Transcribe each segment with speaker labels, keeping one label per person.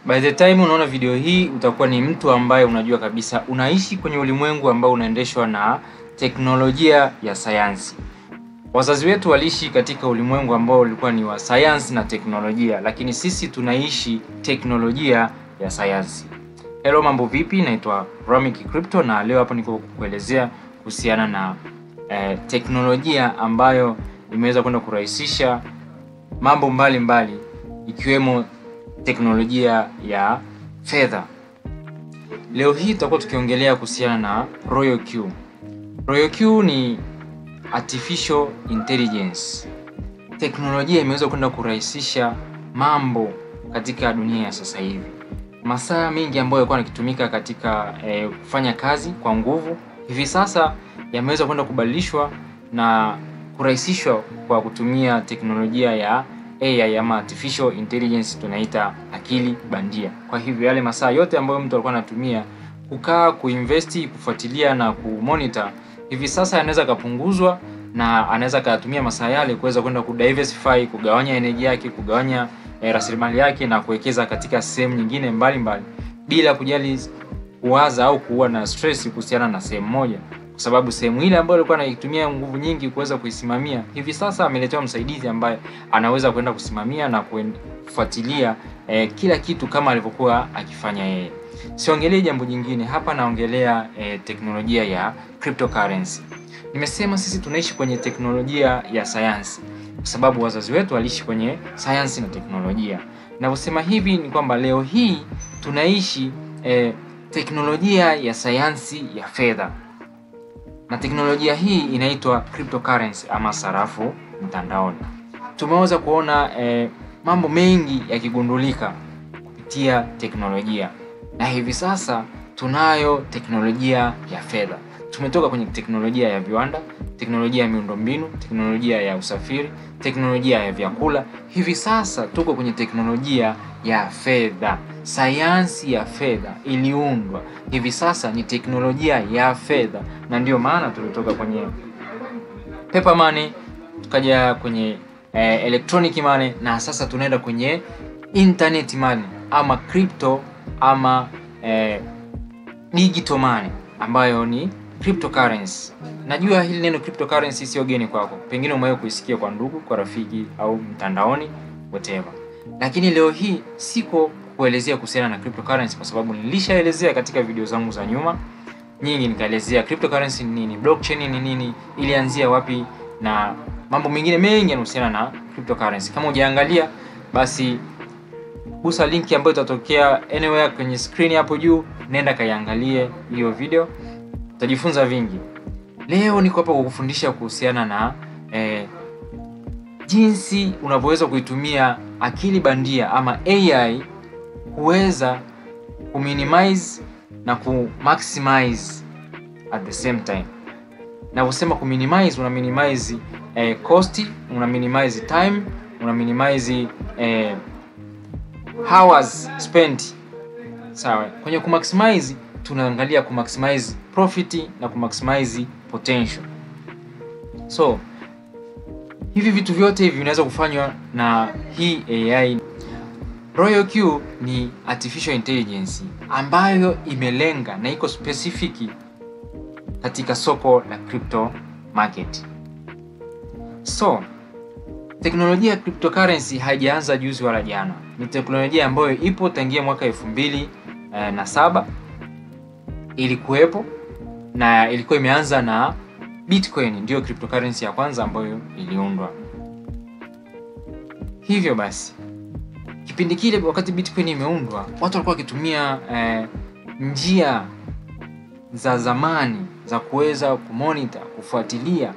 Speaker 1: By the time unaona video hii utakuwa ni mtu ambaye unajua kabisa unaishi kwenye ulimwengu ambao unaendeshwa na teknolojia ya sayansi. Wazazi wetu waliishi katika ulimwengu ambao ulikuwa ni wa sayansi na teknolojia, lakini sisi tunaishi teknolojia ya sayansi. Hello, mambo vipi? Naitwa Ramiki Crypto na leo hapa niko kukuelezea kuhusiana na teknolojia ambayo imeweza kwenda kurahisisha mambo mbalimbali ikiwemo teknolojia ya fedha. Leo hii tutakuwa tukiongelea kuhusiana na Royal Q. Royal Q ni artificial intelligence. Teknolojia imeweza kwenda kurahisisha mambo katika dunia ya sasa hivi. Masaa mengi ambayo yalikuwa yakitumika katika kufanya kazi kwa nguvu, hivi sasa yameweza kwenda kubadilishwa na kurahisishwa kwa kutumia teknolojia ya AI ama artificial intelligence, tunaita akili bandia. Kwa hivyo yale masaa yote ambayo mtu alikuwa anatumia kukaa, kuinvesti, kufuatilia na kumonitor, hivi sasa yanaweza kupunguzwa na anaweza kutumia masaa yale kuweza kwenda kudiversify, kugawanya energy yake, kugawanya rasilimali yake na kuwekeza katika sehemu nyingine mbalimbali bila kujali kuwaza au kuwa na stress kuhusiana na sehemu moja, kwa sababu sehemu ile ambayo alikuwa anaitumia nguvu nyingi kuweza kuisimamia, hivi sasa ameletewa msaidizi ambaye anaweza kwenda kusimamia na kufuatilia kila kitu kama alivyokuwa akifanya yeye. Siongelee jambo jingine hapa, naongelea teknolojia ya cryptocurrency. Nimesema sisi tunaishi kwenye teknolojia ya sayansi kwa sababu wazazi wetu waliishi kwenye sayansi na teknolojia. Ninaposema hivi ni kwamba leo hii tunaishi teknolojia ya sayansi ya fedha. Na teknolojia hii inaitwa cryptocurrency ama sarafu mtandaoni. Tumeweza kuona mambo mengi yakigundulika kupitia teknolojia. Na hivi sasa tunayo teknolojia ya fedha. Tumetoka kwenye teknolojia ya viwanda, teknolojia ya miundombinu, teknolojia ya usafiri, teknolojia ya vyakula. Hivi sasa tuko kwenye teknolojia ya fedha. Sayansi ya fedha iliundwa. Hivi sasa ni teknolojia ya fedha, na ndio maana tulitoka kwenye paper money tukaja kwenye electronic money na sasa tunaenda kwenye internet money ama crypto ama digital money ambayo ni cryptocurrency. Najua hili neno cryptocurrency sio geni kwako. Pengine umewahi kuisikia kwa ndugu, kwa rafiki au mtandaoni whatever. Lakini leo hii siko kuelezea kuhusiana na cryptocurrency kwa sababu nilishaelezea katika video zangu za nyuma nyingi, nikaelezea cryptocurrency ni nini, blockchain ni nini, ilianzia wapi na mambo mengine mengi yanahusiana na cryptocurrency. Kama hujaangalia basi gusa link ambayo itatokea anywhere kwenye screen hapo juu, nenda kaiangalie hiyo video, utajifunza vingi. Leo niko hapa kukufundisha kuhusiana na jinsi unavyoweza kuitumia akili bandia ama AI kuweza kuminimize na kumaximize at the same time. Na usema kuminimize, una minimize cost, una minimize time, una minimize hours spent. Sawa. Kwenye kumaximize tunaangalia kumaximize profit na kumaximize potential. So hivi vitu vyote hivi vinaweza kufanywa na hii AI. Royal Q ni artificial intelligence ambayo imelenga na iko specific katika soko la crypto market. So teknolojia ya cryptocurrency haijaanza juzi wala jana. Ni teknolojia ambayo ipo tangia mwaka 2007 ilikuwepo, na ilikuwa imeanza na Bitcoin, ndio cryptocurrency ya kwanza ambayo iliundwa. Hivyo basi kipindi kile wakati Bitcoin imeundwa, watu walikuwa wakitumia njia za zamani za kuweza kumonitor, kufuatilia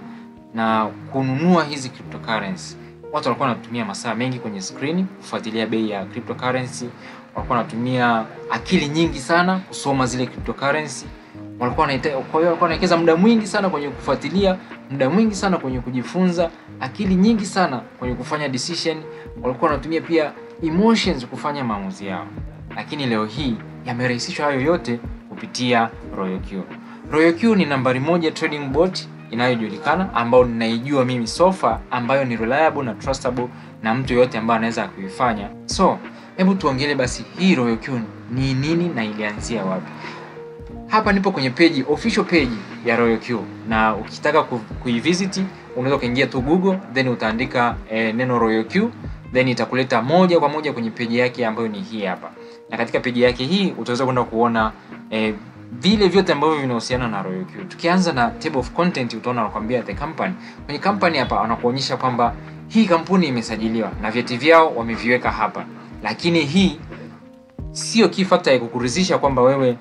Speaker 1: na kununua hizi cryptocurrency. Watu walikuwa wanatumia masaa mengi kwenye screen kufuatilia bei ya cryptocurrency, walikuwa wanatumia akili nyingi sana kusoma zile cryptocurrency. Kwa hiyo walikuwa wanawekeza muda mwingi sana kwenye kufuatilia, muda mwingi sana kwenye kujifunza, akili nyingi sana kwenye kufanya decision. Walikuwa wanatumia pia emotions kufanya maamuzi yao. Lakini leo hii yamerahisishwa hayo yote kupitia Royal Q. Royal Q ni nambari 1 trading bot inayojulikana, ambao ninaijua mimi so far, ambayo ni reliable na trustable na mtu yote ambaye anaweza kuifanya. So hebu tuongelee basi hii Royal Q ni nini na ilianzia wapi. Hapa nipo kwenye page, official page ya Royal Q, na ukitaka kuivisit unaweza kuingia tu Google, then utaandika neno Royal Q, then itakuleta moja kwa moja kwenye page yake ambayo ni hii hapa. Na katika page yake hii utaweza kwenda kuona vile vyote ambavyo vinahusiana na Royal Q. Tukianza na table of content, utaona anakuambia the company. Kwenye company hapa anakuonyesha kwamba hii kampuni imesajiliwa na vyeti vyao wameviweka hapa. Lakini hii sio key factor ya kukuridhisha kwamba wewe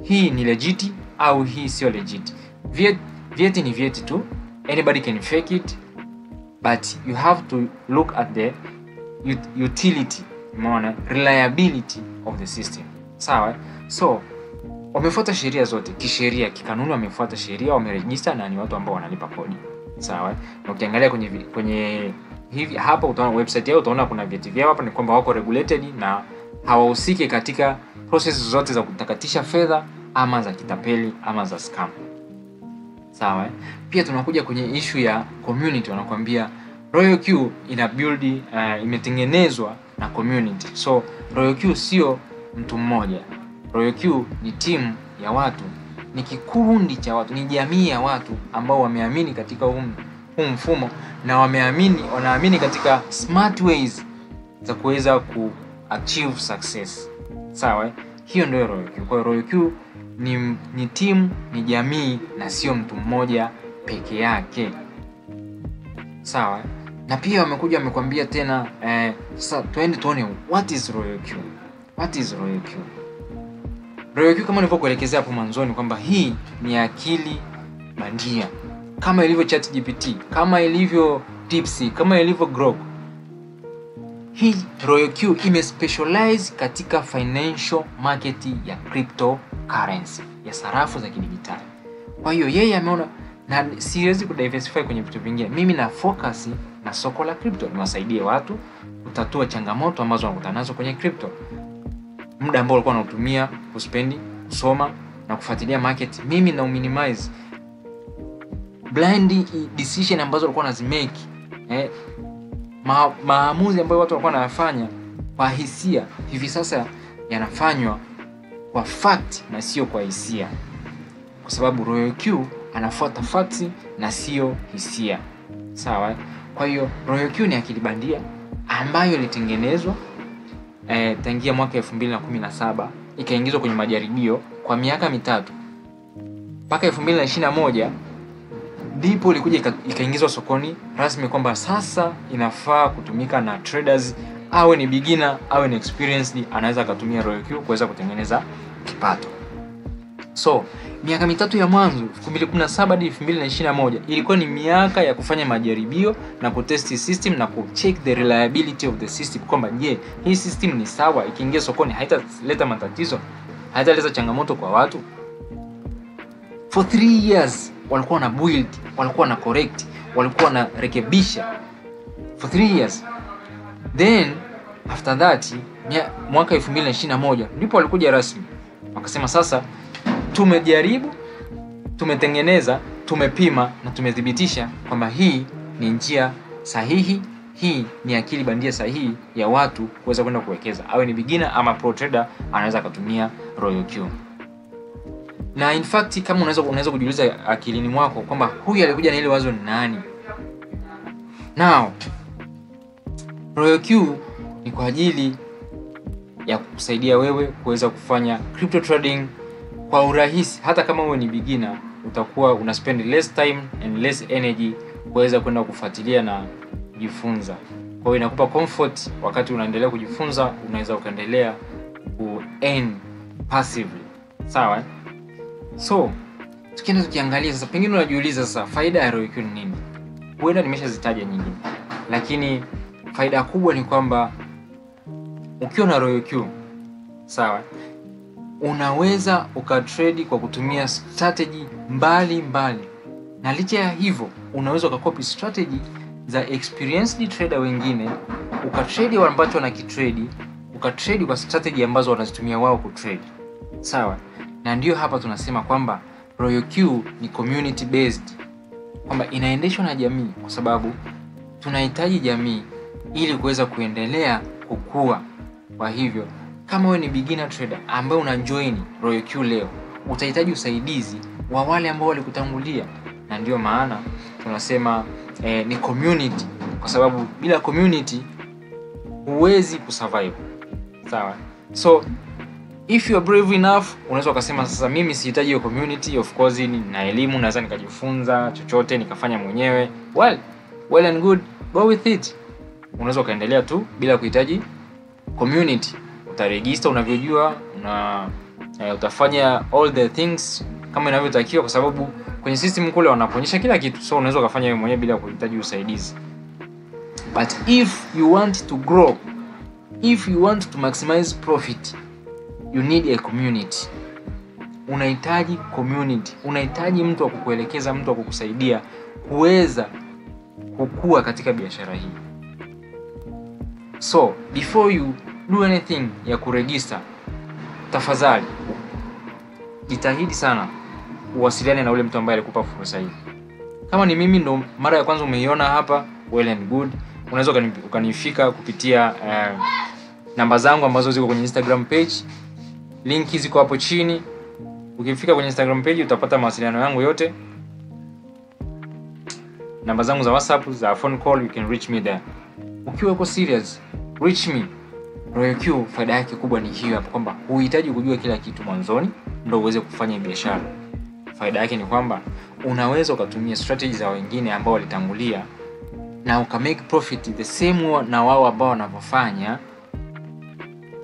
Speaker 1: hii ni legit au hii sio legit. Vyeti ni vyeti tu. Anybody can fake it, but you have to look at the utility, umeona, reliability of the system. Sawa? So wamefuata sheria zote, kisheria, kikanuni wamefuata sheria, wameregister na ni watu ambao wanalipa kodi. Sawa? Na ukiangalia kwenye hivi hapa utaona website yao, utaona kuna vyeti vyao hapa, ni kwamba wako regulated na hawahusiki katika process zote za kutakatisha fedha ama za kitapeli ama za scam. Sawa? Pia tunakuja kwenye issue ya community, wanakuambia Royal Q ina build imetengenezwa na community. So Royal Q sio mtu mmoja. Royal Q ni timu ya watu, ni kikundi cha watu, ni jamii ya watu ambao wameamini katika huu mfumo na wanaamini katika smart ways za kuweza achieve success. Sawa? Hiyo ndio Royal Q. Kwa Royal Q ni team, ni jamii na sio mtu mmoja peke yake. Sawa? Na pia wamekwambia tena sasa tuende tuone what is Royal Q. What is Royal Q? Royal Q kama nilivyokuelekezea hapo mwanzoni kwamba hii ni akili bandia. Kama ilivyo ChatGPT, kama ilivyo DeepSeek, kama ilivyo Grok. Hii Royal Q imespecialize katika financial market ya cryptocurrency, ya sarafu za kidijitali. Kwa hiyo yeye ameona na siwezi kudiversify kwenye vitu vingine. Mimi na focus na soko la crypto, niwasaidie watu kutatua changamoto ambazo wanakutana nazo kwenye crypto. Muda ambao walikuwa wanatumia kuspendi, kusoma na kufuatilia market, mimi na minimize blind decision ambazo walikuwa wanazimake. Maamuzi ambayo watu walikuwa wanayafanya kwa hisia, hivi sasa yanafanywa kwa fact na sio kwa hisia. Kwa sababu Royal Q anafuata facts na sio hisia. Sawa? Kwa hiyo Royal Q ni akili bandia ambayo ilitengenezwa tangia mwaka 2017, ikaingizwa kwenye majaribio kwa miaka 3. Mpaka 2021 ndipo ilikuja ikaingizwa sokoni rasmi kwamba sasa inafaa kutumika na traders, awe ni beginner awe ni experienced, anaweza kutumia Royal Q kuweza kutengeneza kipato. So miaka 3 ya mwanzo 2017 hadi 2021 ilikuwa ni miaka ya kufanya majaribio na kutest system na kucheck the reliability of the system, kwamba je, hii system ni sawa, ikiingia sokoni haitaleta matatizo, haitaleta changamoto kwa watu. For 3 years walikuwa na build, walikuwa na correct, walikuwa na rekebisha for 3 years. Then after that mwaka 2021 ndipo walikuja rasmi wakasema sasa tumejaribu, tumetengeneza, tumepima na tumethibitisha kwamba hii ni njia sahihi, hii ni akili bandia sahihi ya watu kuweza kwenda kuwekeza, awe ni beginner ama pro trader anaweza kutumia Royal Q. Na in fact kama unaweza kujiuliza akilini mwako kwamba huyu alikuja na ile wazo ni nani? Now Royal Q ni kwa ajili ya kukusaidia wewe kuweza kufanya crypto trading kwa urahisi. Hata kama wewe ni beginner, utakuwa una spend less time and less energy kuweza kwenda kufuatilia na kujifunza. Kwa hiyo inakupa comfort wakati unaendelea kujifunza, unaweza ukaendelea ku earn passively. Sawa? So tukiangalia sasa, pengine unajiuliza sasa faida ya Royal Q ni nini? Huenda nimeshazitaja nyingine, lakini faida kubwa ni kwamba ukiwa na Royal Q, sawa, unaweza ukatrade kwa kutumia strategy mbali. Na licha ya hivyo, unaweza ukacopy strategy za experienced trader wengine, ukatrade wale ambao wanakitrade, ukatrade kwa strategy ambazo wanazitumia wao kutrade. Sawa? Na ndio hapa tunasema kwamba Royal Q ni community based, kwamba inaendeshwa na jamii, kwa sababu tunahitaji jamii ili kuweza kuendelea kukua. Kwa hivyo kama wewe ni beginner trader ambaye una join Royal Q leo, utahitaji usaidizi wa wale ambao walikutangulia, na ndio maana tunasema ni community, kwa sababu bila community huwezi kusurvive. Sawa? So if you are brave enough, unaweza ukasema sasa mimi sihitaji hiyo community, of course na elimu naweza nikajifunza chochote nikafanya mwenyewe. Well and good, go with it. Unaweza kaendelea tu bila kuhitaji community. Utaregister unavyojua, utafanya all the things kama inavyotakiwa, kwa sababu kwenye system kule wanakuonyesha kila kitu. So unaweza kufanya wewe mwenyewe bila kuhitaji usaidizi. But if you want to grow, if you want to maximize profit, you need a community. Unahitaji community, unahitaji mtu wa kukuelekeza, mtu wa kukusaidia kuweza kukua katika biashara hii. So before you do anything ya kuregister, tafadhali jitahidi sana uwasiliane na ule mtu ambaye alikupa fursa hii. Kama ni mimi ndo mara ya kwanza umeiona hapa, well and good. Unaweza ukanifika kupitia namba zangu ambazo ziko kwenye Instagram page. Linki ziko hapo chini. Ukifika kwenye Instagram page utapata mawasiliano yangu yote. Namba zangu za WhatsApp, za phone call, you can reach me there. Ukiwa uko serious, reach me. Royal Q faida yake kubwa ni hiyo hapo, kwamba huhitaji kujua kila kitu mwanzoni ndio uweze kufanya biashara. Faida yake ni kwamba unaweza ukatumia strategy za wengine ambao walitangulia na make profit the same na wao ambao wanavyofanya,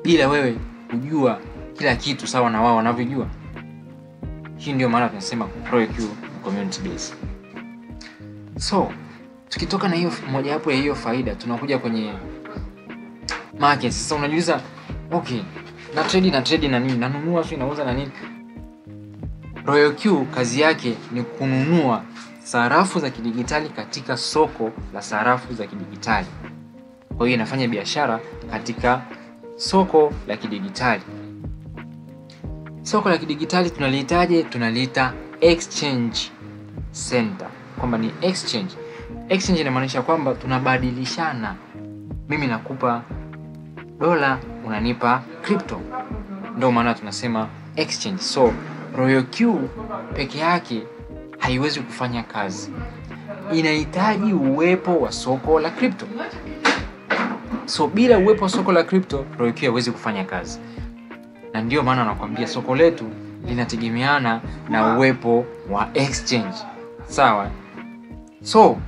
Speaker 1: bila wewe kujua kila kitu sawa na wao wanavyojua. Hii ndio maana tunasema Royal Q community base. So tukitoka na hiyo moja hapo ya hiyo faida, tunakuja kwenye market. Sasa unajiuliza, okay, na trade na nini? Nanunua au nauza na nini? Royal Q kazi yake ni kununua sarafu za kidigitali katika soko la sarafu za kidigitali. Kwa hiyo inafanya biashara katika soko la kidigitali. Soko la kidigitali tunalihitaje? Tunaliita exchange center. Kwamba ni exchange. Exchange inamaanisha kwamba tunabadilishana. Mimi nakupa dola, unanipa crypto. Ndio maana tunasema exchange. So Royal Q peke yake haiwezi kufanya kazi. Inahitaji uwepo wa soko la crypto. So bila uwepo wa soko la crypto, Royal Q haiwezi kufanya kazi. Na ndio maana nakwambia soko letu linategemeana na uwepo wa exchange. Sawa? So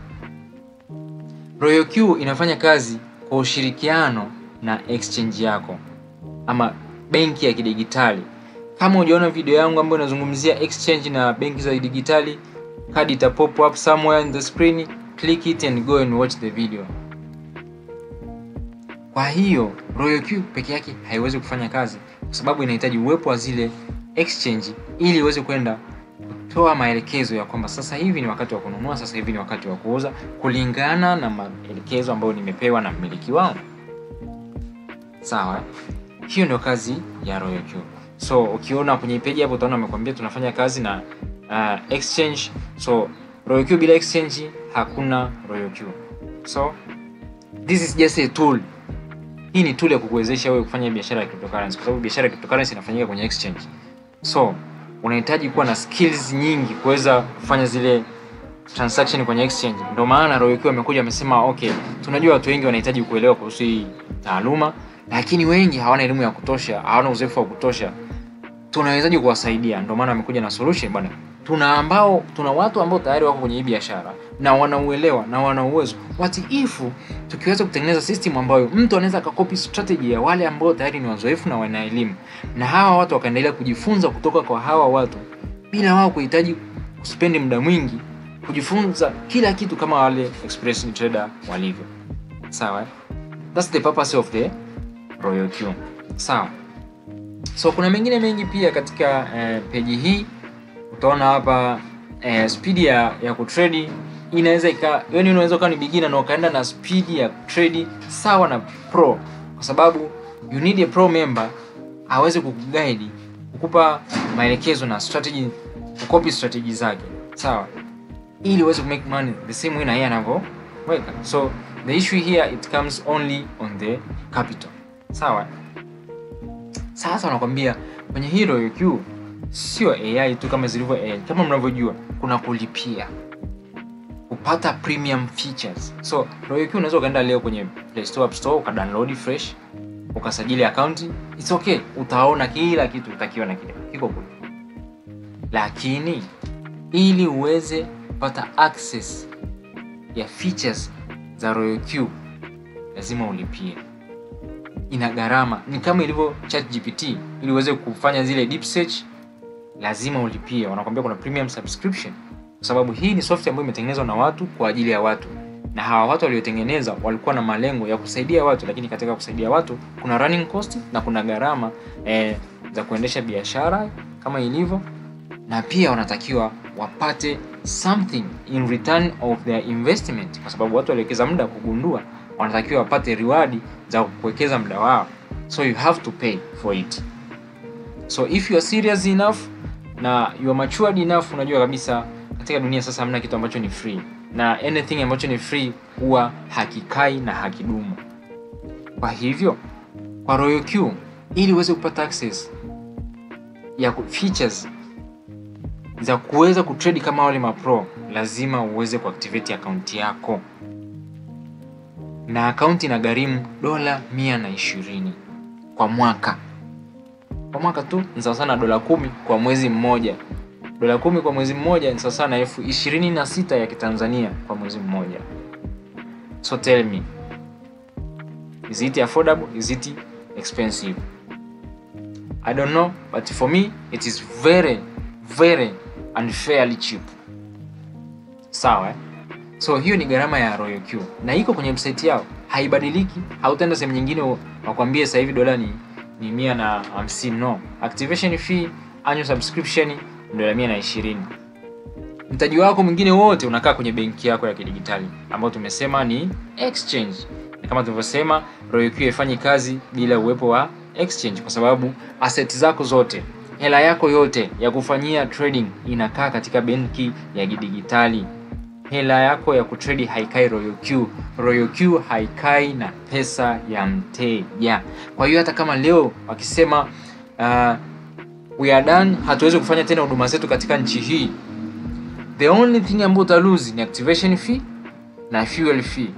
Speaker 1: Royal Q inafanya kazi kwa ushirikiano na exchange yako ama benki ya kidigitali. Kama hujaona video yangu ambayo inazungumzia exchange na benki za digitali, kadi ita pop up somewhere in the screen, click it and go and watch the video. Kwa hiyo Royal Q peke yake haiwezi kufanya kazi, kwa sababu inahitaji uwepo wa zile exchange ili iweze kwenda kutoa maelekezo ya kwamba sasa hivi ni wakati wa kununua, sasa hivi ni wakati wa kuuza, kulingana na maelekezo ambayo nimepewa na mmiliki wangu. Sawa? Hiyo ndio kazi ya Royal Q. So ukiona kwenye page hapo utaona amekwambia tunafanya kazi na exchange. So Royal Q bila exchange hakuna Royal Q. So this is just a tool. Hii ni tool ya kukuwezesha wewe kufanya biashara ya cryptocurrency, kwa sababu biashara ya cryptocurrency inafanyika kwenye exchange. So unahitaji kuwa na skills nyingi kuweza kufanya zile transaction kwenye exchange. Ndio maana Royal Q amekuja amesema, okay, tunajua watu wengi wanahitaji kuelewa kuhusu hii taaluma, lakini wengi hawana elimu ya kutosha, hawana uzoefu wa kutosha. Tunawezaje kuwasaidia? Ndio maana amekuja na solution bwana. Tuna watu ambao tayari wako kwenye hii biashara na wanauelewa na wana uwezo. What if tukiweza kutengeneza system ambayo mtu anaweza akakopi strategy ya wale ambao tayari ni wazoefu na wana elimu, na hawa watu wakaendelea kujifunza kutoka kwa hawa watu bila wao kuhitaji kuspend muda mwingi kujifunza kila kitu kama wale express trader walivyo. Sawa? That's the purpose of the Royal Q. Sawa? So kuna mengine mengi pia katika page hii. Utaona hapa speed ya kutrade inaweza yani unaweza kuwa ni beginner na ukaenda na speed ya trade sawa na pro, kwa sababu you need a pro member aweze kukuguide, kukupa maelekezo na strategy, kucopy strategy zake. Sawa? Ili uweze ku make money the same way na yeye anavyoweka. So the issue here, it comes only on the capital. Sawa? Sasa wanakuambia kwenye hii Royal Q sio AI tu kama zilivyo AI. Kama mnavyojua kuna kulipia kupata premium features. So Royal Q unaweza kaenda leo kwenye Play Store, App Store, ukadownload fresh, ukasajili account, it's okay, utaona kila kitu utakiona kile kiko kule. Lakini ili uweze kupata access ya features za Royal Q lazima ulipie. Ina gharama. Ni kama ilivyo ChatGPT, ili uweze kufanya zile deep search lazima ulipie. Wanakuambia kuna premium subscription kwa sababu hii ni software ambayo imetengenezwa na watu kwa ajili ya watu. Na hawa watu waliotengeneza walikuwa na malengo ya kusaidia watu, lakini katika kusaidia watu kuna running cost na kuna gharama za kuendesha biashara kama ilivyo, na pia wanatakiwa wapate something in return of their investment kwa sababu watu waliwekeza muda kugundua, wanatakiwa wapate reward za kuwekeza muda wao. So you have to pay for it. So if you are serious enough na you are matured enough, unajua kabisa katika dunia sasa hamna kitu ambacho ni free, na anything ambacho ni free huwa hakikai na hakidumu. Kwa hivyo kwa Royal Q ili uweze kupata access ya features za kuweza kutrade kama wale mapro, lazima uweze kuactivate account yako. Na account inagharimu $120 kwa mwaka. Kwa mwaka tu ni sawa sana $10 kwa mwezi mmoja. $10 kwa mwezi mmoja ni sawa sana $26,000 ya Kitanzania kwa mwezi mmoja. So tell me, is it affordable? Is it expensive? I don't know, but for me it is very very unfairly cheap. Sawa So hiyo ni gharama ya Royal Q na iko kwenye website yao, haibadiliki. Hautaenda sehemu nyingine wakwambie sasa hivi dola ni 150. No, activation fee, annual subscription $120. Mtaji wako mwingine wote unakaa kwenye benki yako ya kidigitali ambayo tumesema ni exchange. Na kama tulivyosema, Royal Q haifanyi kazi bila uwepo wa exchange kwa sababu asset zako zote, hela yako yote ya kufanyia trading inakaa katika benki ya kidigitali. Hela yako ya kutrade haikai Royal Q. Royal Q haikai na pesa ya mteja. Kwa hiyo hata kama leo wakisema we are done, hatuwezi kufanya tena huduma zetu katika nchi hii, the only thing ambayo utalose ni activation fee na fuel fee,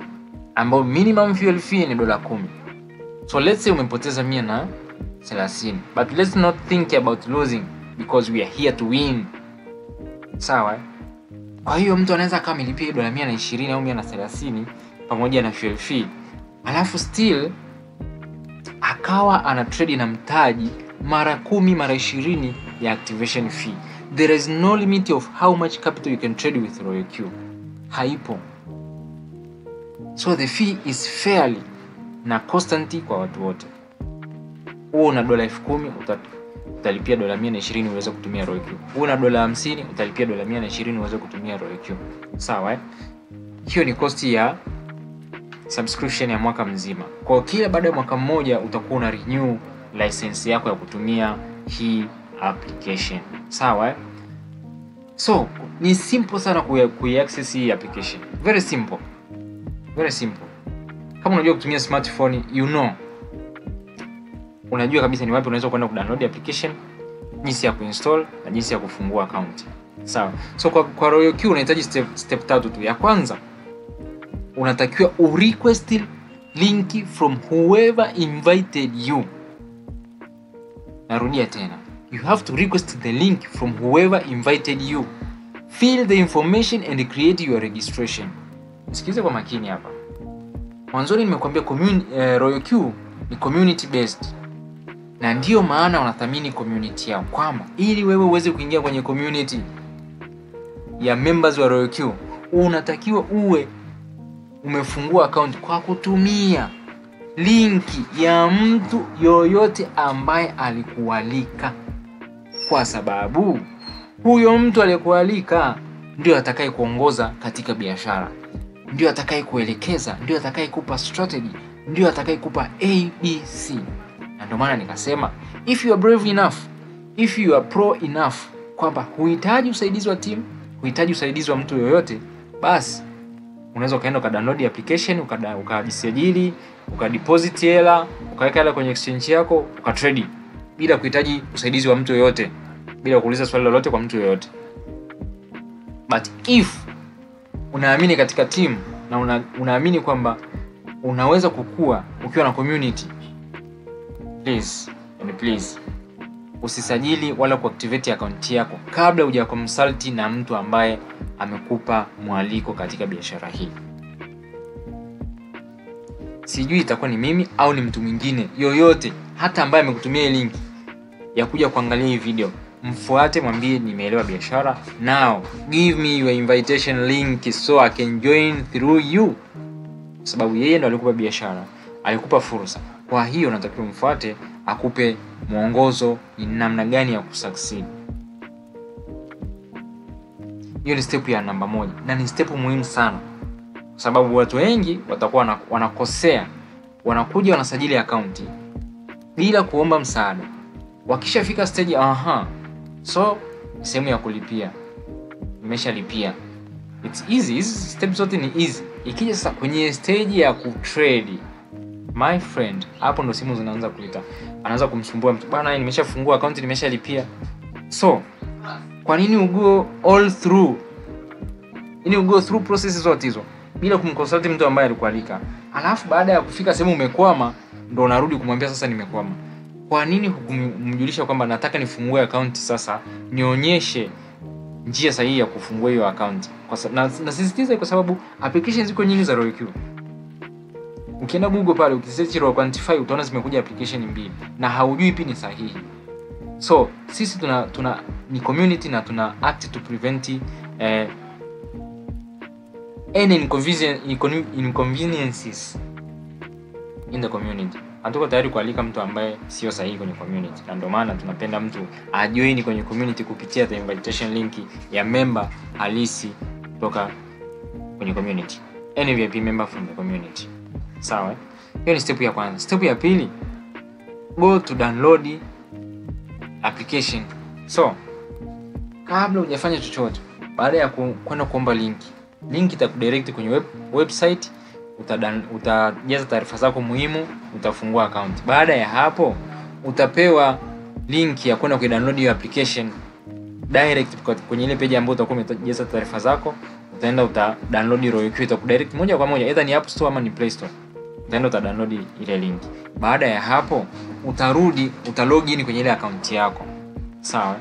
Speaker 1: ambayo minimum fuel fee ni $10. So let's say umepoteza 130, but let's not think about losing because we are here to win. Sawa Kwa hiyo mtu anaweza kama milipia $120 au 130 pamoja na fuel fee, alafu still akawa ana trade na mtaji mara 10 mara 20 ya activation fee. There is no limit of how much capital you can trade with Royal Q. Haipo. So the fee is fairly na constant kwa watu wote. Una $10,000 utalipia $120 uweze kutumia Royal Q. Una $50 utalipia $120 uweze kutumia Royal Q. Sawa Hiyo ni cost ya subscription ya mwaka mzima. Kwa kila baada ya mwaka mmoja utakuwa una renew license yako ya kutumia hii application. Sawa So ni simple sana kuiaccess hii application. Very simple. Very simple. Kama unajua kutumia smartphone, unajua kabisa ni wapi unaweza kwenda kudownload application, jinsi ya kuinstall na jinsi ya kufungua account. Sawa So kwa Royal Q unahitaji step 3 tu. Ya kwanza, unatakiwa request link from whoever invited you. Narudia tena, you have to request the link from whoever invited you. Fill the information and create your registration. Msikize kwa makini hapa. Mwanzoni nimekuambia Royal Q ni community based, na ndio maana wanathamini community yao, kwamba ili wewe uweze kuingia kwenye community ya members wa Royal Q unatakiwa uwe umefungua account kwa kutumia linki ya mtu yoyote ambaye alikualika, kwa sababu huyo mtu aliyekualika ndio atakaye kuongoza katika biashara, ndio atakaye kuelekeza, ndio atakaye kupa strategy, ndio atakaye kupa ABC. Na ndio maana nikasema if you are brave enough, if you are pro enough, kwamba huhitaji usaidizi wa team, huhitaji usaidizi wa mtu yoyote, basi unaweza kaenda ukadownload application, ukajisajili, ukadeposit hela, ukaweka hela kwenye exchange yako, ukatrade bila kuhitaji usaidizi wa mtu yoyote, bila kuuliza swali lolote kwa mtu yoyote. But if unaamini katika team na unaamini kwamba unaweza kukua ukiwa na community, please usisajili wala kuactivate account yako kabla hujaconsult na mtu ambaye amekupa mwaliko katika biashara hii. Sijui itakuwa ni mimi au ni mtu mwingine yoyote, hata ambaye amekutumia link ya kuja kuangalia hii video, mfuate, mwambie nimeelewa biashara, now give me your invitation link so I can join through you. Sababu yeye ndo alikupa biashara, alikupa fursa. Kwa hiyo unatakiwa mfuate, akupe mwongozo ni namna gani ya kusucceed. Hiyo ni step ya namba 1 na ni step muhimu sana. Kwa sababu watu wengi watakuwa wanakosea, wanakuja wanasajili account bila kuomba msaada. Wakishafika stage so sehemu ya kulipia, nimeshalipia, it's easy. Hizi step zote ni easy. Ikija sasa kwenye stage ya kutrade, my friend, hapo ndo simu zinaanza kuleta. Anaanza kumsumbua mtu, bana nimeshafungua account, nimeshalipia. So kwa nini ugo all through? Ugo through processes zote hizo bila kumconsult mtu ambaye alikualika. Alafu baada ya kufika sehemu umekwama ndo unarudi kumwambia sasa nimekwama. Kwa nini hukumjulisha kwamba nataka nifungue account sasa, nionyeshe njia sahihi ya kufungua hiyo account? Nasisitiza kwa sababu applications ziko nyingi za RoyalQ. Ukienda Google pale ukisearch Royal Quantify utaona zimekuja application 2 na haujui ipi ni sahihi. So sisi tuna ni community na tuna act to prevent any inconveniences in the community. Hatuko tayari kualika mtu ambaye sio sahihi kwenye community, na ndio maana tunapenda mtu ajoin kwenye community kupitia the invitation link ya member halisi kutoka kwenye community, any VIP member from the community. Sawa? Hiyo ni step ya kwanza. Step ya pili, go to download application. So kabla hujafanya chochote, baada ya kwenda kuomba link itakudirect kwenye website, utajaza taarifa zako muhimu, utafungua account. Baada ya hapo utapewa link ya kwenda kudownload hiyo application direct kwenye ile page ambayo utakuwa umejaza taarifa zako. Utaenda download RoyalQ, itakudirect moja kwa moja, either ni App Store ama ni Play Store. Utaenda download ile link. Baada ya hapo utarudi, utalogin kwenye ile account yako. Sawa?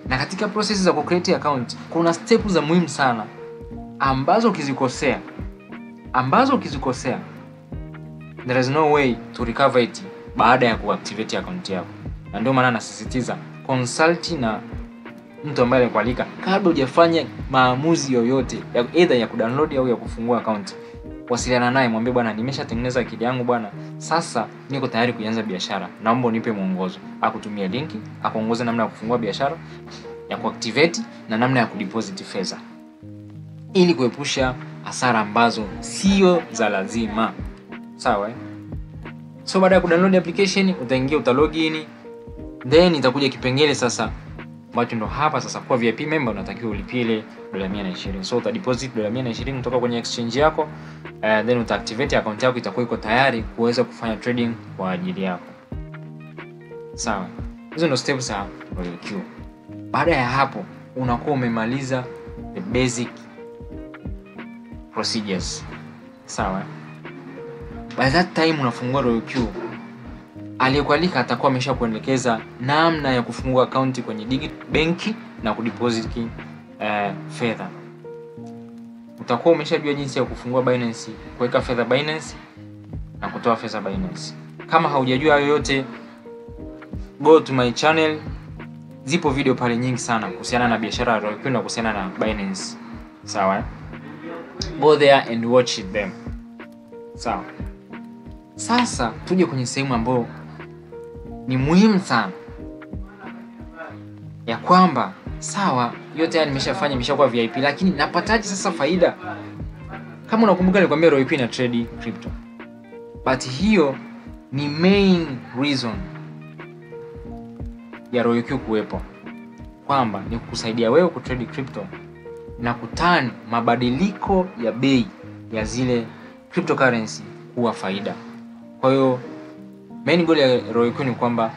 Speaker 1: Na katika process za create account kuna step za muhimu sana ambazo ukizikosea there is no way to recover it baada ya kuactivate account yako. Na ndio maana nasisitiza consult na mtu ambaye alikualika kabla hujafanya maamuzi yoyote, either ya kudownload au ya kufungua account. Wasiliana naye, mwambie bwana, nimeshatengeneza akili yangu bwana, sasa niko tayari kuanza biashara, naomba unipe mwongozo. Akutumia linki, akuongoze namna ya kufungua biashara, ya kuactivate na namna ya kudeposit fedha, ili kuepusha hasara ambazo sio za lazima. Sawa? So baada ya kudownload application utaingia, utalogin, then itakuja kipengele sasa ambacho ndo hapa sasa kwa VIP member unatakiwa ulipie ile $120. So utadeposit $120 kutoka kwenye exchange yako, then utaactivate account yako, itakuwa iko tayari kuweza kufanya trading kwa ajili yako. Sawa? Hizo ndo steps za RoyalQ. Baada ya hapo unakuwa umemaliza the basic procedures. Sawa? By that time unafungua RoyalQ, aliyekualika atakuwa ameshakuelekeza namna ya kufungua account kwenye digital banki na kudeposit fedha. Utakuwa umeshajua jinsi ya kufungua Binance, kuweka fedha Binance na kutoa fedha Binance. Kama haujajua yoyote, go to my channel. Zipo video pale nyingi sana kuhusiana na biashara ya RoyalQ na kuhusiana na Binance. Sawa? Go there and watch them. Sawa? Sasa tuje kwenye sehemu ambayo ni muhimu sana, ya kwamba sawa, yote haya nimeshafanya, nimeshakuwa VIP, lakini napataje sasa faida? Kama unakumbuka nilikwambia RoyalQ ina trade crypto, but hiyo ni main reason ya RoyalQ kuwepo, kwamba ni kukusaidia wewe kutrade crypto na kuturn mabadiliko ya bei ya zile cryptocurrency kuwa faida. Kwa hiyo main goal ya RoyalQ ni kwamba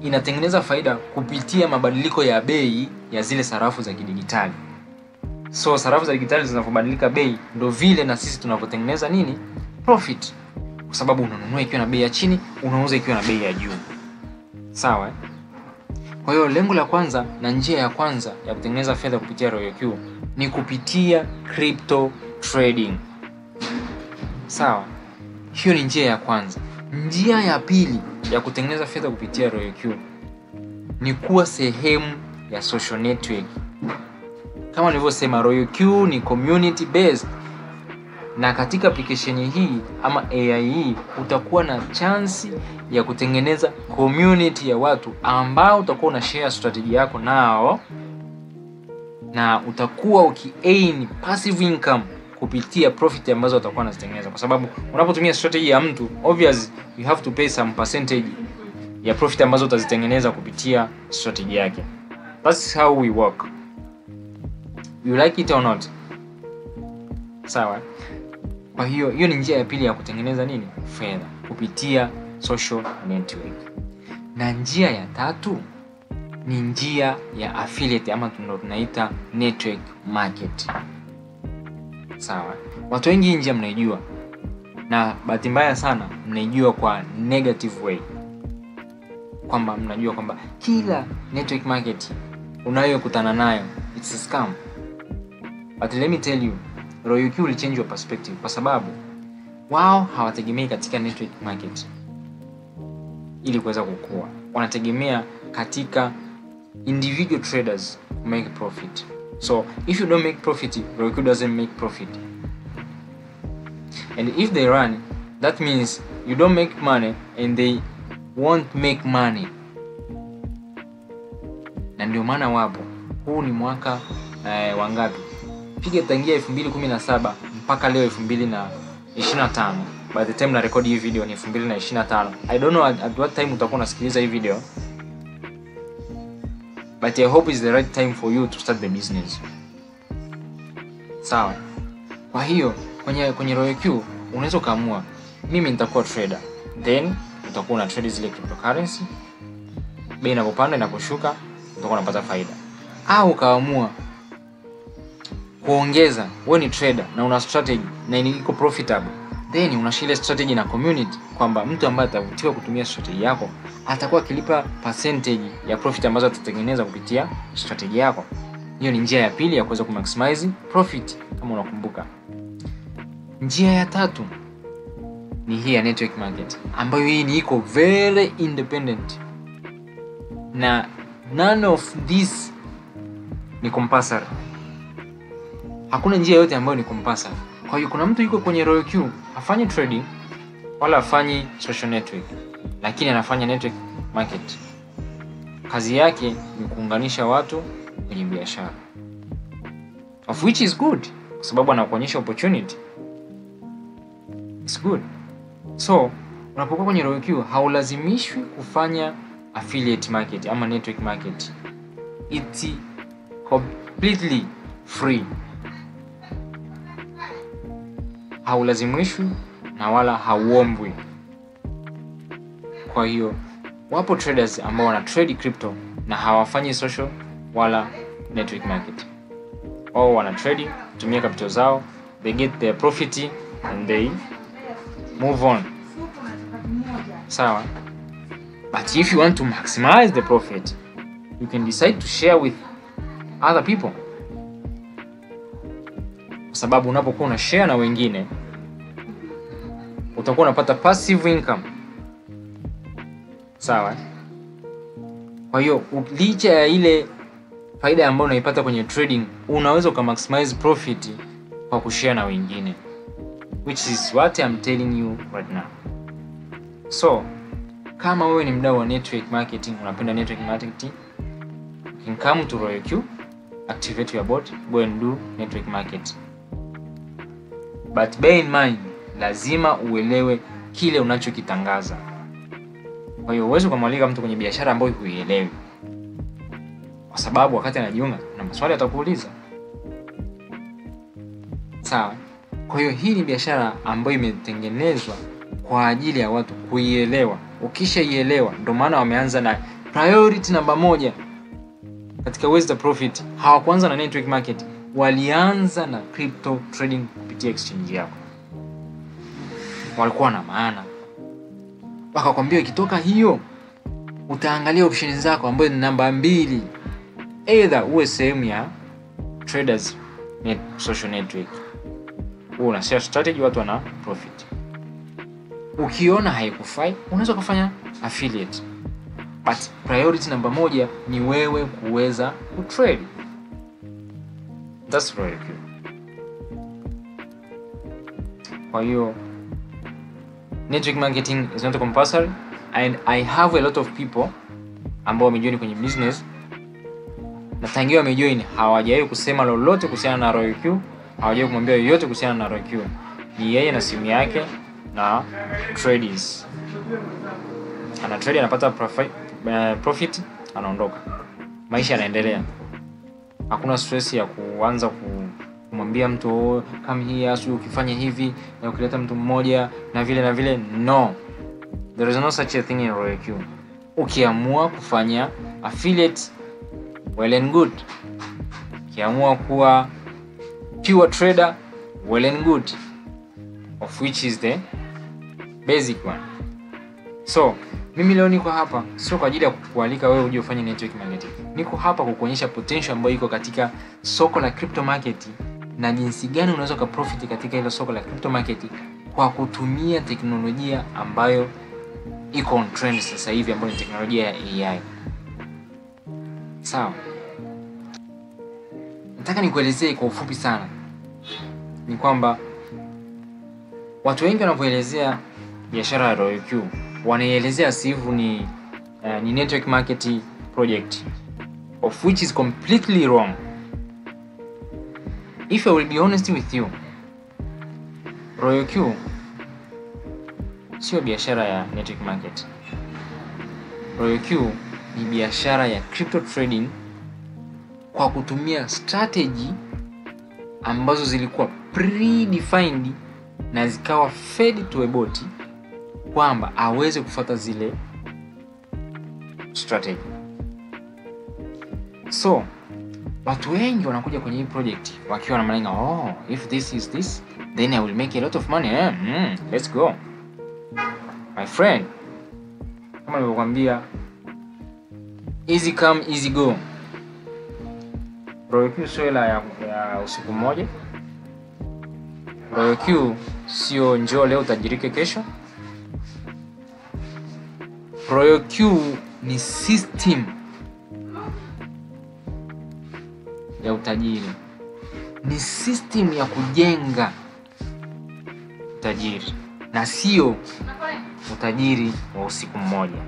Speaker 1: inatengeneza faida kupitia mabadiliko ya bei ya zile sarafu za kidijitali. So sarafu za digitali zinapobadilika bei, ndio vile na sisi tunapotengeneza nini? Profit. Kwa sababu unanunua ikiwa na bei ya chini, unauza ikiwa na bei ya juu. Sawa? Kwa hiyo lengo la kwanza na njia ya kwanza ya kutengeneza fedha kupitia RoyalQ ni kupitia crypto trading. Sawa? Hiyo ni njia ya kwanza. Njia ya pili ya kutengeneza fedha kupitia RoyalQ ni kuwa sehemu ya social network. Kama nilivyosema, RoyalQ ni community based, na katika application hii ama AI hii utakuwa na chance ya kutengeneza community ya watu ambao utakuwa una share strategy yako nao, na utakuwa uki-earn passive income kupitia profit ambazo utakuwa unazitengeneza. Kwa sababu unapotumia strategy ya mtu, obviously you have to pay some percentage ya profit ambazo utazitengeneza kupitia strategy yake. That's how we work. You like it or not? Sawa? Kwa hiyo ni njia ya pili ya kutengeneza nini? Fedha kupitia social network. Na njia ya tatu ni njia ya affiliate ama tunaita network market. Sawa? Watu wengi njia mnaijua, na bahati mbaya sana mnaijua kwa negative way. Kwamba mnajua kwamba kila network market unayokutana nayo it's a scam. But let me tell you, RoyalQ will change your perspective, kwa sababu wao hawategemei katika network market ili kuweza kukua. Wanategemea katika individual traders make profit. So if you don't make profit, RoyalQ doesn't make profit. And if they run, that means you don't make money and they won't make money. Na ndio maana wapo. Huu ni mwaka wangapi? Piga tangia 2017 mpaka leo 2025. By the time na record hii video ni 2025. I don't know at what time utakuwa unasikiliza hii video, but I hope it's the right time for you to start the business. Sawa? Kwa hiyo kwenye RoyalQ unaweza kaamua, mimi nitakuwa trader, then utakuwa una trade zile cryptocurrency, bei inapopanda na kushuka utakuwa unapata faida. Au kaamua kuongeza, wewe ni trader na una strategy na iko profitable, then unashare strategy na community, kwamba mtu ambaye atavutiwa kutumia strategy yako atakuwa akilipa percentage ya profit ambazo atatengeneza kupitia strategy yako. Hiyo ni njia ya pili ya kuweza kumaximize profit, kama unakumbuka. Njia ya tatu ni hii ya network market, ambayo hii ni iko very independent, na none of this ni compulsory. Hakuna njia yote ambayo ni compulsory. Kwa hiyo kuna mtu yuko kwenye RoyalQ afanye trading wala afanye social network, lakini anafanya network market. Kazi yake ni kuunganisha watu kwenye biashara, of which is good, kwa sababu anakuonyesha opportunity. It's good. So unapokuwa kwenye RoyalQ haulazimishwi kufanya affiliate market ama network market. It's completely free. Haulazimishwi na wala hauombwi. Kwa hiyo wapo traders ambao wana trade crypto na hawafanyi social wala network market. Wao wana trade, tumia capital zao, they get their profit and they move on. Sawa? But if you want to maximize the profit, you can decide to share with other people. Kwa sababu unapokuwa una share na wengine, utakuwa unapata passive income. Sawa? Kwa hiyo licha ya ile faida ambayo unaipata kwenye trading, unaweza kumaximize profit kwa kushare na wengine, which is what I'm telling you right now. So kama wewe ni mdau wa network marketing, unapenda network marketing, you can come to RoyalQ, activate your bot, go and do network marketing. But bear in mind, lazima uelewe kile unachokitangaza. Kwa hiyo uwezo kumwalika mtu kwenye biashara ambayo huielewi, kwa sababu wakati anajiunga na maswali atakuuliza. Sawa? Kwa hiyo hii ni biashara ambayo imetengenezwa kwa ajili ya watu kuielewa. Ukishaielewa, ndio maana wameanza na priority namba 1 katika ways to profit, hawakuanza na network market, walianza na crypto trading kupitia exchange yako. Walikuwa na maana, wakakwambia ikitoka hiyo utaangalia options zako ambazo ni namba 2, either uwe sehemu ya traders social network, una share strategy, watu wana profit. Ukiona haikufai, unaweza kufanya affiliate, but priority namba 1 ni wewe kuweza kutrade. That's right. Kwa hiyo network marketing is not compulsory, and I have a lot of people ambao wamejoin kwenye business na tangia wamejoin hawajawahi kusema lolote kuhusiana na ROIQ, hawajawahi kumwambia yoyote kuhusiana na ROIQ. Ni yeye na simu yake na traders. Ana trade, anapata profit, anaondoka. Maisha yanaendelea. Hakuna stress ya kuanza kumwambia mtu come here, so ukifanya hivi na ukileta mtu mmoja na vile. No. There is no such a thing in ROIQ. Ukiamua kufanya affiliate, well and good. Ukiamua kuwa pure trader, well and good, of which is the basic one. So mimi leo niko hapa sio kwa ajili ya kukualika wewe uje ufanye network marketing. Niko hapa kukuonyesha potential ambayo iko katika soko la crypto market na jinsi gani unaweza kuprofit katika hilo soko la crypto market kwa kutumia teknolojia ambayo iko on trend sasa hivi, ambayo ni teknolojia ya AI. Sawa. Nataka nikuelezee kwa ufupi sana. Ni kwamba watu wengi wanapoelezea biashara ya ROIQ, wanaelezea sifu ni network marketing project, of which is completely wrong. If I will be honest with you, ROIQ sio biashara ya network market. ROIQ ni biashara ya crypto trading kwa kutumia strategy ambazo zilikuwa predefined na zikawa fed to a bot kwamba aweze kufuata zile strategy. So watu wengi wanakuja kwenye hii project wakiwa na malengo, if this is this, then I will make a lot of money. Let's go. My friend, kama nilivyokuambia, easy come easy go. ROIQ sio hela ya usiku mmoja. ROIQ sio njoo leo utajirike kesho. ROIQ ni system ya utajiri. Ni system ya kujenga utajiri na sio utajiri wa usiku mmoja.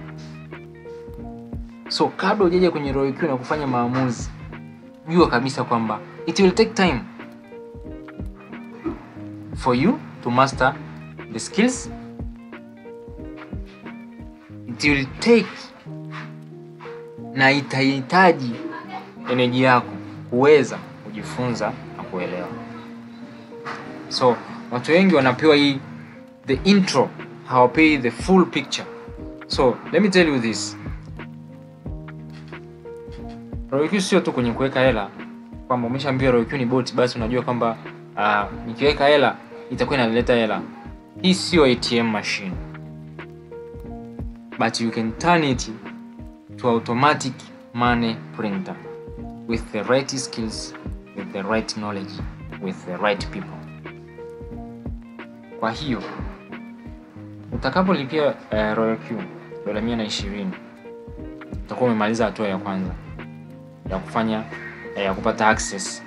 Speaker 1: So kabla hujaje kwenye ROIQ na kufanya maamuzi, jua kabisa kwamba it will take time for you to master the skills. It will take, na itahitaji energy yako kuweza kujifunza na kuelewa. So watu wengi wanapewa hii the intro, hawapewi the full picture. So let me tell you this. ROIQ sio tu kwenye kuweka hela, kwamba umeshaambia ROIQ ni bot basi unajua kwamba nikiweka hela itakuwa inaleta hela. Hii sio ATM machine, but you can turn it to automatic money printer with the right skills, with the right knowledge, with the right people. Kwa hiyo utakapolipia ROIQ $120, utakuwa umemaliza hatua ya kwanza ya kufanya ya kupata access.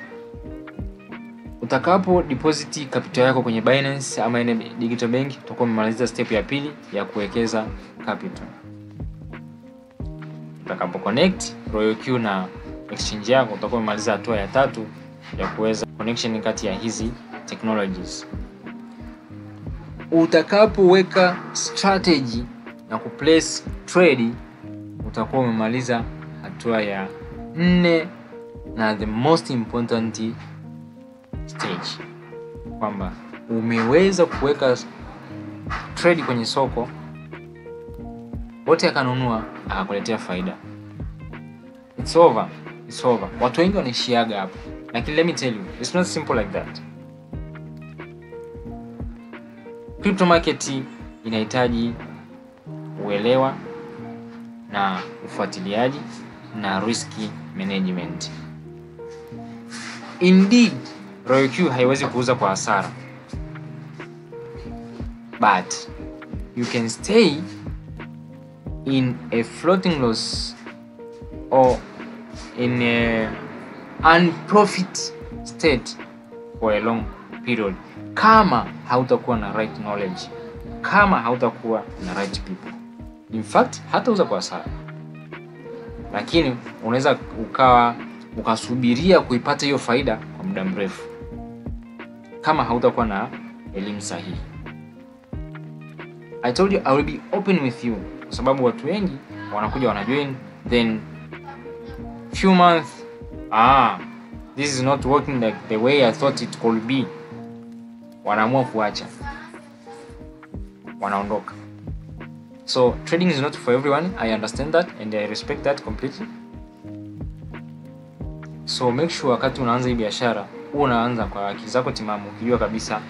Speaker 1: Utakapo deposit capital yako kwenye Binance ama ene digital bank, utakuwa umemaliza step ya pili ya kuwekeza capital. Utakapo connect ROIQ na exchange yako, utakuwa umemaliza hatua ya 3 ya kuweza connection kati ya hizi technologies. Utakapoweka strategy na kuplace trade, utakuwa umemaliza hatua ya 4 na the most important stage, kwamba umeweza kuweka trade kwenye soko wote akanunua, akakuletea faida. It's over. Watu wengi wanaishiaga hapo. Lakini let me tell you, it's not simple like that. Crypto market inahitaji uelewa na ufuatiliaji na risk management. Indeed, Royal Q haiwezi kuuza kwa hasara. But you can stay in a floating loss or in a unprofit state for a long period kama hautakuwa na right knowledge, kama hautakuwa na right people. In fact, hatauza kwa hasara, lakini unaweza ukasubiria kuipata hiyo faida kwa muda mrefu kama hautakuwa na elimu sahihi. I told you I will be open with you, kwa sababu watu wengi wanakuja wanajoin, then few months, this is not working like the way I thought it could be, wanaamua kuacha, wanaondoka. So trading is not for everyone. I understand that and I respect that completely. So make sure wakati unaanza hii biashara unaanza kwa akili zako timamu, ukijua kabisa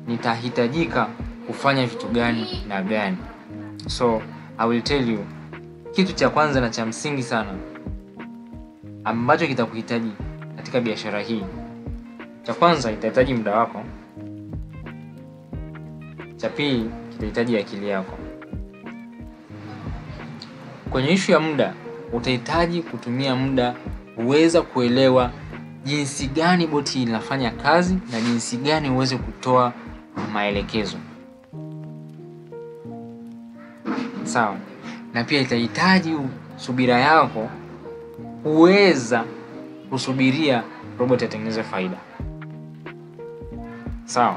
Speaker 1: nitahitajika kufanya vitu gani na gani. So I will tell you, kitu cha kwanza na cha msingi sana ambacho kitakuhitaji katika biashara hii, cha kwanza itahitaji muda wako, cha pili kitahitaji akili yako. Kwenye issue ya muda, utahitaji kutumia muda uweza kuelewa jinsi gani boti inafanya kazi na jinsi gani uweze kutoa maelekezo. Sawa. Na pia itahitaji subira yako uweza kusubiria robot atengeneze faida. Sawa.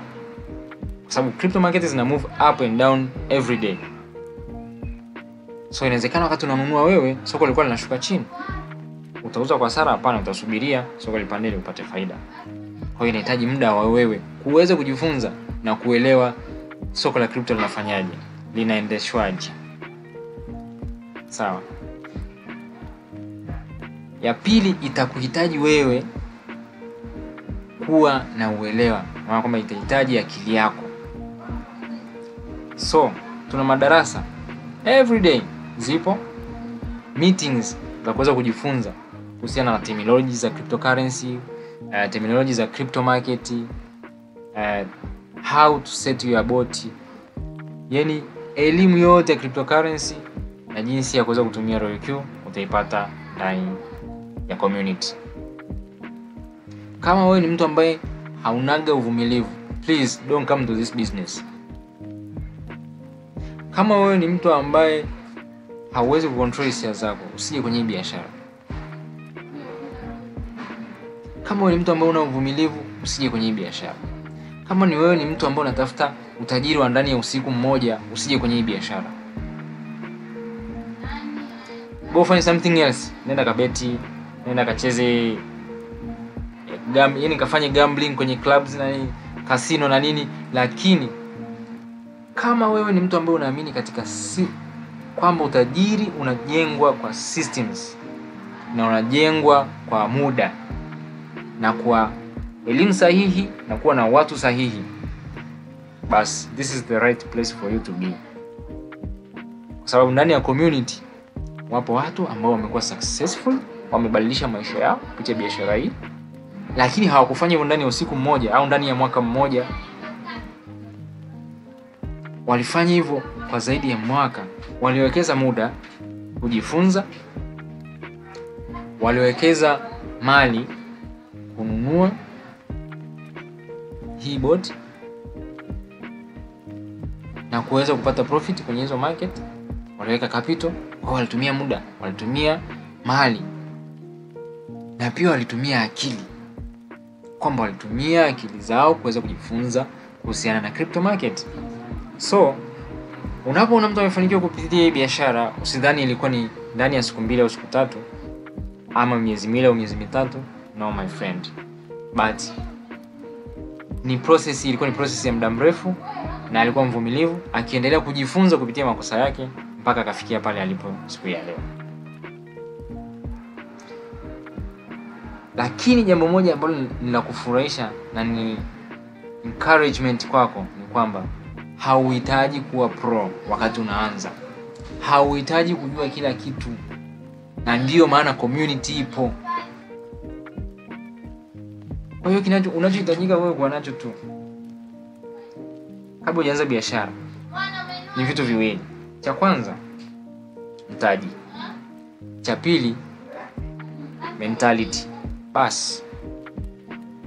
Speaker 1: Kwa sababu crypto market zina move up and down every day. So inawezekana wakati unanunua wewe soko lilikuwa linashuka chini, utauza kwa hasara? Hapana, utasubiria soko lipande ili upate faida. Kwa hiyo inahitaji muda wa wewe kuweza kujifunza na kuelewa soko la crypto linafanyaje, linaendeshwaje. Sawa. Ya pili, itakuhitaji wewe kuwa na uelewa, maana kwamba itahitaji akili yako. So tuna madarasa every day, zipo meetings za kuweza kujifunza kuhusiana na terminology za cryptocurrency, terminology za crypto market, how to set your bot, yani elimu yote ya cryptocurrency na jinsi ya kuweza kutumia Royal Q utaipata ndani ya community. Kama wewe ni mtu ambaye haunaga uvumilivu, please don't come to this business. Kama wewe ni mtu ambaye hauwezi kucontrol hisia zako, usije kwenye biashara. Kama wewe ni mtu ambaye una uvumilivu, usije kwenye biashara. Kama ni wewe ni mtu ambaye unatafuta utajiri wa ndani ya usiku mmoja, usije kwenye biashara. Go find something else. Nenda kabeti, nenda kacheze yani kafanye gambling kwenye clubs na casino na nini. Lakini kama wewe ni mtu ambaye unaamini katika kwamba utajiri unajengwa kwa systems na unajengwa kwa muda na kwa elimu sahihi na kuwa na watu sahihi, bas this is the right place for you to be. Kwa sababu ndani ya community wapo watu ambao wamekuwa successful, wamebadilisha maisha yao kupitia biashara hii, lakini hawakufanya hivyo ndani ya usiku mmoja au ndani ya mwaka mmoja. Walifanya hivyo kwa zaidi ya mwaka. Waliwekeza muda kujifunza, waliwekeza mali kununua hii bot na kuweza kupata profit kwenye hizo market. Waliweka capital, walitumia muda, walitumia mali na pia walitumia akili, kwamba walitumia akili zao kuweza kujifunza kuhusiana na crypto market. So unapoona mtu amefanikiwa kupitia hii biashara, usidhani ilikuwa ni ndani ya siku 2 au siku 3 ama miezi 2 au miezi 3. No my friend, but ilikuwa ni process ya muda mrefu, na alikuwa mvumilivu akiendelea kujifunza kupitia makosa yake mpaka akafikia pale alipo siku ya leo. Lakini jambo moja ambalo ni la kufurahisha na ni encouragement kwako ni kwamba hauhitaji kuwa pro wakati unaanza. Hauhitaji kujua kila kitu. Na ndio maana community ipo. Kwa hiyo unachohitajika wewe kuwa nacho tu kabla hujaanza biashara ni vitu viwili. Cha kwanza, mtaji. Cha pili, mentality. Bas.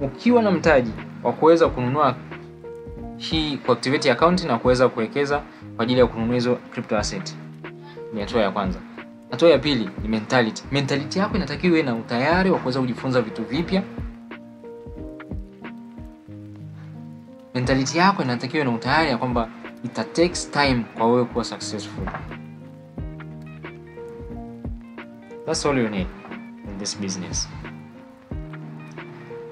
Speaker 1: Ukiwa na mtaji wa kuweza kununua hii kuactivate account na kuweza kuwekeza kwa ajili ya kununua hizo crypto asset, ni hatua ya kwanza. Hatua ya pili ni mentality. Mentality yako inatakiwa iwe na utayari wa kuweza kujifunza vitu vipya. Mentality yako inatakiwa na utayari ya kwamba it takes time kwa wewe kuwa successful. That's all you need in this business.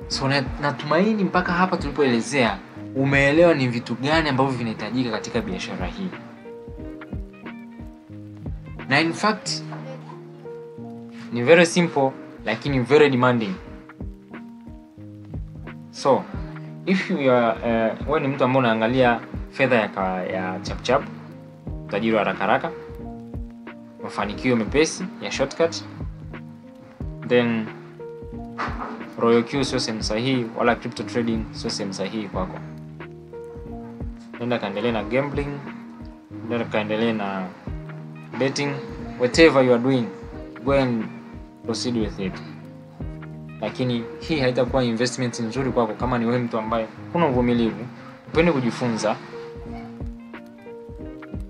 Speaker 1: So natumaini mpaka hapa tulipoelezea umeelewa ni vitu gani ambavyo vinahitajika katika biashara hii. Na in fact ni very simple lakini very demanding. So if you are wewe ni mtu ambaye unaangalia fedha ya chap utajiri wa haraka, mafanikio mepesi ya shortcut, then Royal Q sio sehemu sahihi, wala crypto trading sio sehemu sahihi kwako. Nenda kaendelee na gambling, nenda kaendelee na betting, whatever you are doing, go and proceed with it. Lakini hii haitakuwa investment nzuri kwako kama ni wewe mtu ambaye huna uvumilivu, upende kujifunza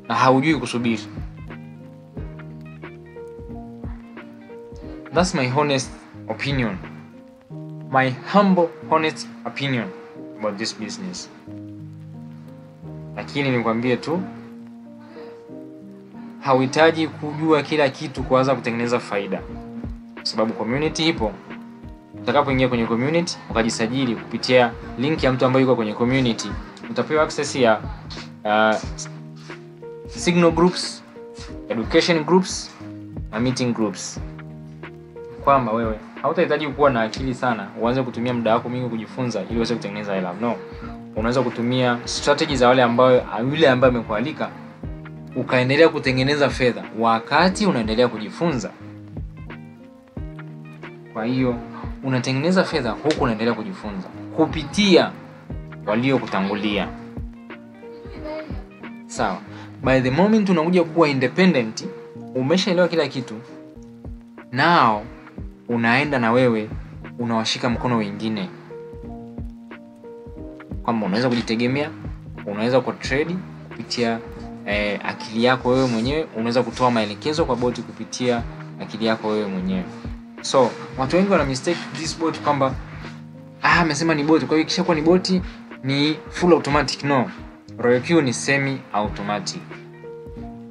Speaker 1: na haujui kusubiri. That's my honest opinion. My humble honest opinion about this business. Lakini nikwambie tu, hauhitaji kujua kila kitu kuanza kutengeneza faida. Sababu community ipo. Utakapoingia kwenye community, ukajisajili kupitia link ya mtu ambaye yuko kwenye community, utapewa access ya signal groups, education groups na meeting groups. Kwamba wewe hautahitaji kuwa na akili sana uanze kutumia muda wako mwingi kujifunza ili uweze kutengeneza hela. No. Unaweza kutumia strategy za wale ambao yule ambaye amekualika ukaendelea kutengeneza fedha wakati unaendelea kujifunza. Kwa hiyo unatengeneza fedha huku unaendelea kujifunza kupitia walio kutangulia. Sawa. By the moment unakuja kuwa independent, umeshaelewa kila kitu. Now unaenda na wewe unawashika mkono wengine. Kama unaweza kujitegemea, unaweza ku trade kupitia akili yako wewe mwenyewe, unaweza kutoa maelekezo kwa bot kupitia akili yako wewe mwenyewe. So, watu wengi wana mistake this bot kwamba amesema ni bot, kwa hiyo kisha kwa ni bot ni full automatic. No. Royal Q ni semi automatic.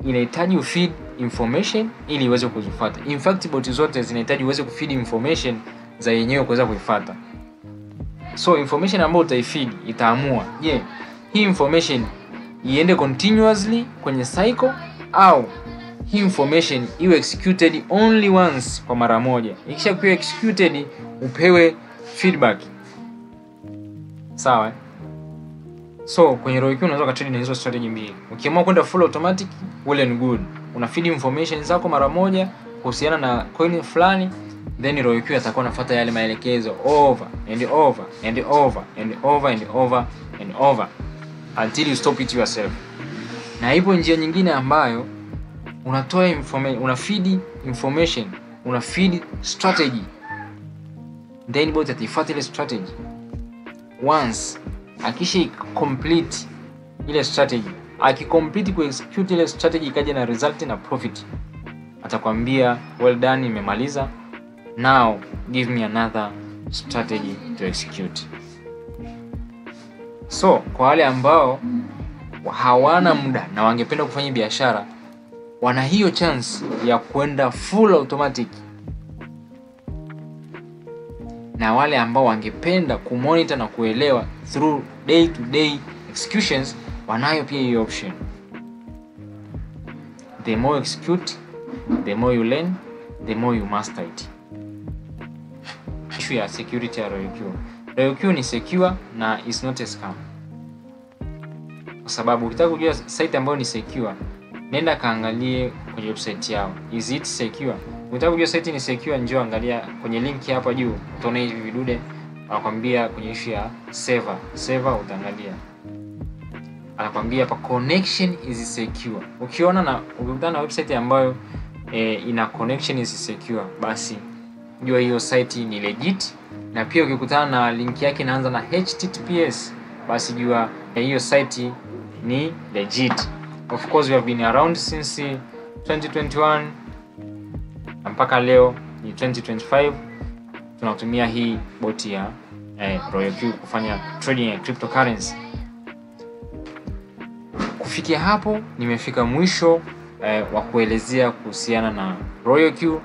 Speaker 1: Inahitaji ufeed information ili iweze kuzifuata. In fact bot zote zinahitaji uweze kufeed information za yenyewe kuweza kuifuata. So information ambayo utaifeed itaamua, hii information iende continuously kwenye cycle au hii information iwe executed only once kwa mara moja. Ikishakuwa executed upewe feedback. Sawa? So kwenye Royal Q unaweza kutrade na hizo strategy mbili. Ukiamua kwenda full automatic, well and good. Una feed information zako mara moja kuhusiana na coin fulani, then Royal Q atakuwa anafuata yale maelekezo over and over and over and over and over and over until you stop it yourself. Na ipo njia nyingine ambayo unatoa information, una feed information, una feed strategy, then bot atifuata ile strategy. Once akisha complete ile strategy, akicomplete ku execute ile strategy ikaje na result na profit, atakwambia well done, nimemaliza, now give me another strategy to execute. So kwa wale ambao hawana muda na wangependa kufanya biashara, wana hiyo chance ya kwenda full automatic. Na wale ambao wangependa kumonitor na kuelewa through day to day executions, wanayo pia hiyo option. the more you execute, the more you learn, the more you master it. Issue ya security ya RoyalQ. RoyalQ ni secure na is not a scam. Kwa sababu ukitaka kujua site ambayo ni secure, nenda kaangalie kwenye website yao. Is it secure? Ukitaka kujua site ni secure, njoo angalia kwenye link hapa juu. Utaona hivi vidude anakuambia kwenye issue ya server utaangalia. Anakuambia hapa connection is secure. Ukiona na ukikutana na website ambayo ina connection is secure, basi jua hiyo site ni legit. Na pia ukikutana na link yake inaanza na HTTPS, basi jua hiyo site ni legit. Of course we have been around since 2021 mpaka leo ni 2025. Tunatumia hii bot ya RoyalQ kufanya trading ya cryptocurrency. Kufikia hapo nimefika mwisho wa kuelezea kuhusiana na RoyalQ,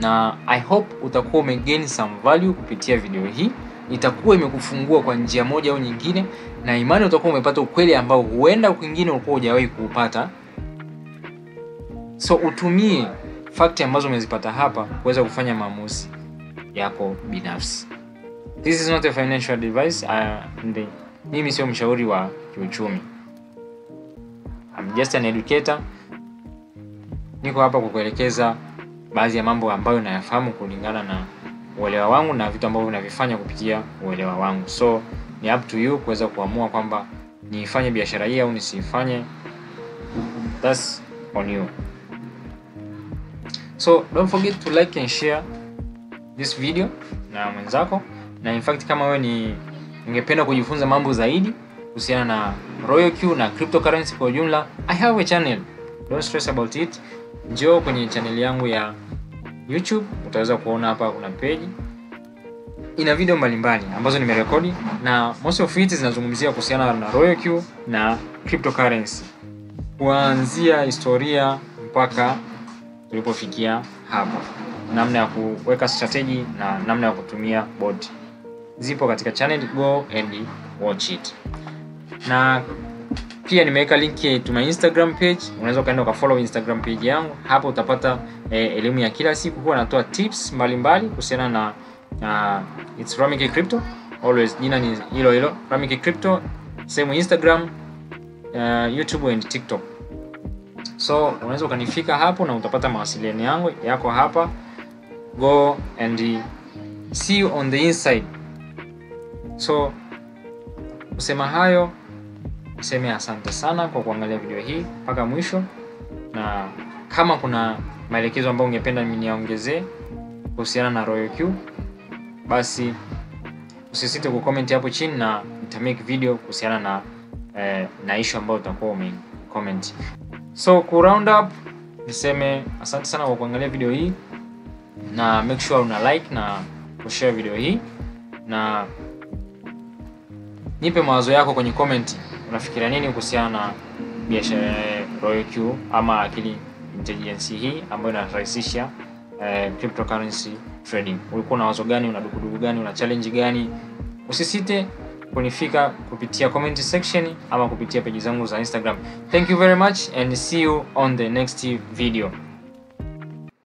Speaker 1: na I hope utakuwa umegain some value kupitia video hii. Itakuwa imekufungua kwa njia moja au nyingine, na imani utakuwa umepata ukweli ambao huenda kwingine ulikuwa hujawahi kuupata. So utumie fact ambazo umezipata hapa kuweza kufanya maamuzi yako binafsi. This is not a financial advice. Mimi sio mshauri wa kiuchumi. I'm just an educator. Niko hapa kukuelekeza baadhi ya mambo ambayo nayafahamu kulingana na uelewa wangu na vitu ambavyo ninavifanya kupitia uelewa wangu. So ni up to you kuweza kuamua kwamba nifanye biashara hii au nisifanye. That's on you. So don't forget to like and share this video na mwenzako. Na in fact kama wewe ungependa kujifunza mambo zaidi kuhusiana na RoyalQ na cryptocurrency kwa ujumla, I have a channel. Don't stress about it. Njoo kwenye channel yangu ya YouTube, utaweza kuona hapa kuna page ina video mbalimbali ambazo nimerekodi, na most of it zinazungumzia kuhusiana na RoyalQ na cryptocurrency, kuanzia historia mpaka tulipofikia hapa, namna ya kuweka strategy na namna ya kutumia bot. Zipo katika channel, go and watch it. Na pia nimeweka link to my Instagram page. Unaweza kaenda ukafollow Instagram page yangu. Hapo utapata elimu ya kila siku. Huwa natoa tips mbalimbali kuhusiana na it's Ramiki Crypto. Always jina ni hilo Ramiki Crypto. Same Instagram, YouTube and TikTok. So unaweza ukanifika hapo na utapata mawasiliano yangu yako hapa. Go and see you on the inside. So kusema hayo, niseme asante sana kwa kuangalia video hii mpaka mwisho, na kama kuna maelekezo ambayo ungependa niongezee kuhusiana na RoyalQ, basi usisite kucomment hapo chini na nita make video kuhusiana na issue ambayo utakuwa umecomment. So ku round up, niseme asante sana kwa kuangalia video hii, na make sure una like na kushare video hii, na nipe mawazo yako kwenye comment. Unafikiria nini kuhusiana na biashara ya RoyalQ ama akili intelligence hii ambayo inarahisisha cryptocurrency trading? Ulikuwa na wazo gani, una dukuduku gani, una challenge gani? Usisite kunifika kupitia comment section ama kupitia page zangu za Instagram. Thank you very much and see you on the next video.